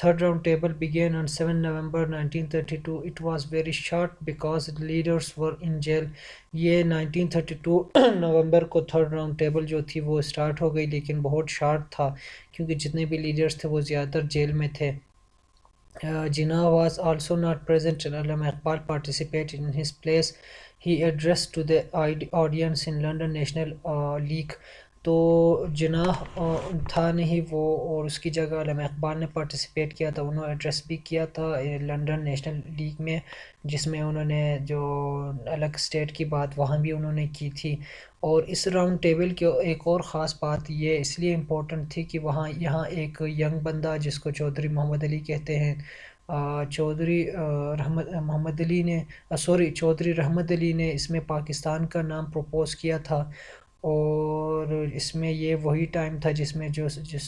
Third round table began on 7 November 1932. It was very short because leaders were in jail. یہ 1932 نومبر کو third round table جو تھی وہ start ہو گئی، لیکن بہت شارٹ تھا کیونکہ جتنے بھی لیڈرز تھے وہ زیادہ تر جیل میں تھے۔ Jinnah was also not present. Allama Iqbal participated in his place. He addressed to the audience in London National League. تو جناح تھا نہیں وہ، اور اس کی جگہ علامہ اقبال نے پارٹیسپیٹ کیا تھا، انہوں نے ایڈریس بھی کیا تھا لنڈن نیشنل لیگ میں، جس میں انہوں نے جو الگ اسٹیٹ کی بات وہاں بھی انہوں نے کی تھی۔ اور اس راؤنڈ ٹیبل کی ایک اور خاص بات یہ اس لیے امپورٹنٹ تھی کہ یہاں ایک ینگ بندہ جس کو چودھری محمد علی کہتے ہیں، چودھری رحمت علی نے اس میں پاکستان کا نام پروپوز کیا تھا، اور اس میں یہ وہی ٹائم تھا جس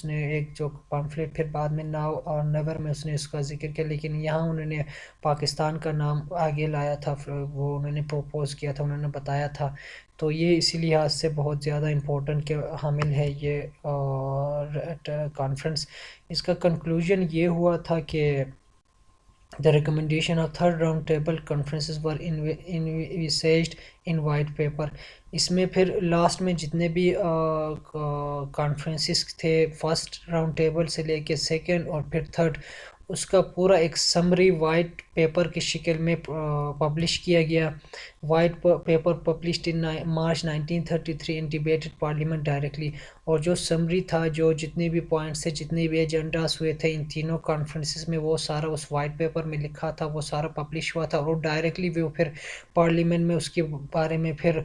نے ایک جو پامفلیٹ پھر بعد میں ناؤ اور نیور میں اس نے اس کا ذکر کیا، لیکن یہاں انہوں نے پاکستان کا نام آگے لایا تھا، وہ انہوں نے پروپوز کیا تھا، انہوں نے بتایا تھا۔ تو یہ اسی لحاظ سے بہت زیادہ امپورٹنٹ کے حامل ہے یہ کانفرنس۔ اس کا کنکلوژن یہ ہوا تھا کہ The recommendation of third round table conferences were envisaged in white paper۔ اس میں پھر لاسٹ میں جتنے بھی کانفرنسز تھے فرسٹ راؤنڈ ٹیبل سے لے کے سیکنڈ اور پھر تھرڈ، اس کا پورا ایک سمری وائٹ پیپر کی شکل میں پبلش کیا گیا۔ White paper published in March 1933 and debated parliament directly. اور جو سمری تھا، جو جتنے بھی پوائنٹس تھے، جتنے بھی ایجنڈاز ہوئے تھے ان تینوں کانفرنسز میں، وہ سارا اس وائٹ پیپر میں لکھا تھا، وہ سارا پبلش ہوا تھا، اور ڈائریکٹلی وہ پھر پارلیمنٹ میں اس کے بارے میں پھر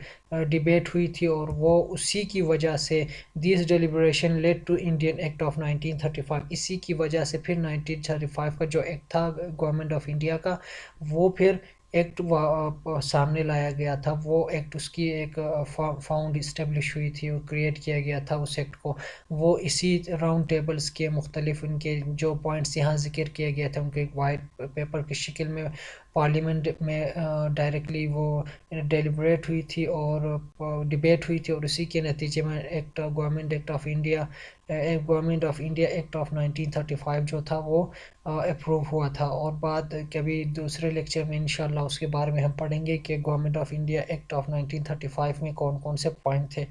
ڈیبیٹ ہوئی تھی، اور وہ اسی کی وجہ سے this deliberation led to Indian act of 1935۔ اسی کی وجہ سے پھر 1935 کا جو ایکٹ تھا گورنمنٹ آف انڈیا کا، وہ پھر ایکٹ سامنے لایا گیا تھا۔ وہ ایکٹ اس کی ایک فاؤنڈ اسٹیبلش ہوئی تھی، وہ کریٹ کیا گیا تھا اس ایکٹ کو۔ وہ اسی راؤنڈ ٹیبلز کے مختلف ان کے جو پوائنٹس یہاں ذکر کیا گیا تھا ان کے ایک وائٹ پیپر کی شکل میں پارلیمنٹ میں ڈائریکٹلی وہ ڈیلیبریٹ ہوئی تھی اور ڈیبیٹ ہوئی تھی، اور اسی کے نتیجے میں government of India act of 1935 جو تھا وہ اپروو ہوا تھا۔ اور بعد کبھی دوسرے لیکچر میں انشاءاللہ اس کے بارے میں ہم پڑھیں گے کہ government of India act of 1935 میں کون کون سے پوائنٹ تھے۔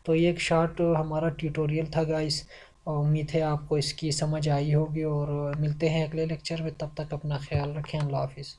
تو یہ ایک شارٹ ہمارا ٹیوٹوریل تھا گائز، امید ہے آپ کو اس کی سمجھ آئی ہوگی، اور ملتے ہیں اگلے لیکچر میں، تب تک اپنا خیال رکھیں، اللہ حافظ۔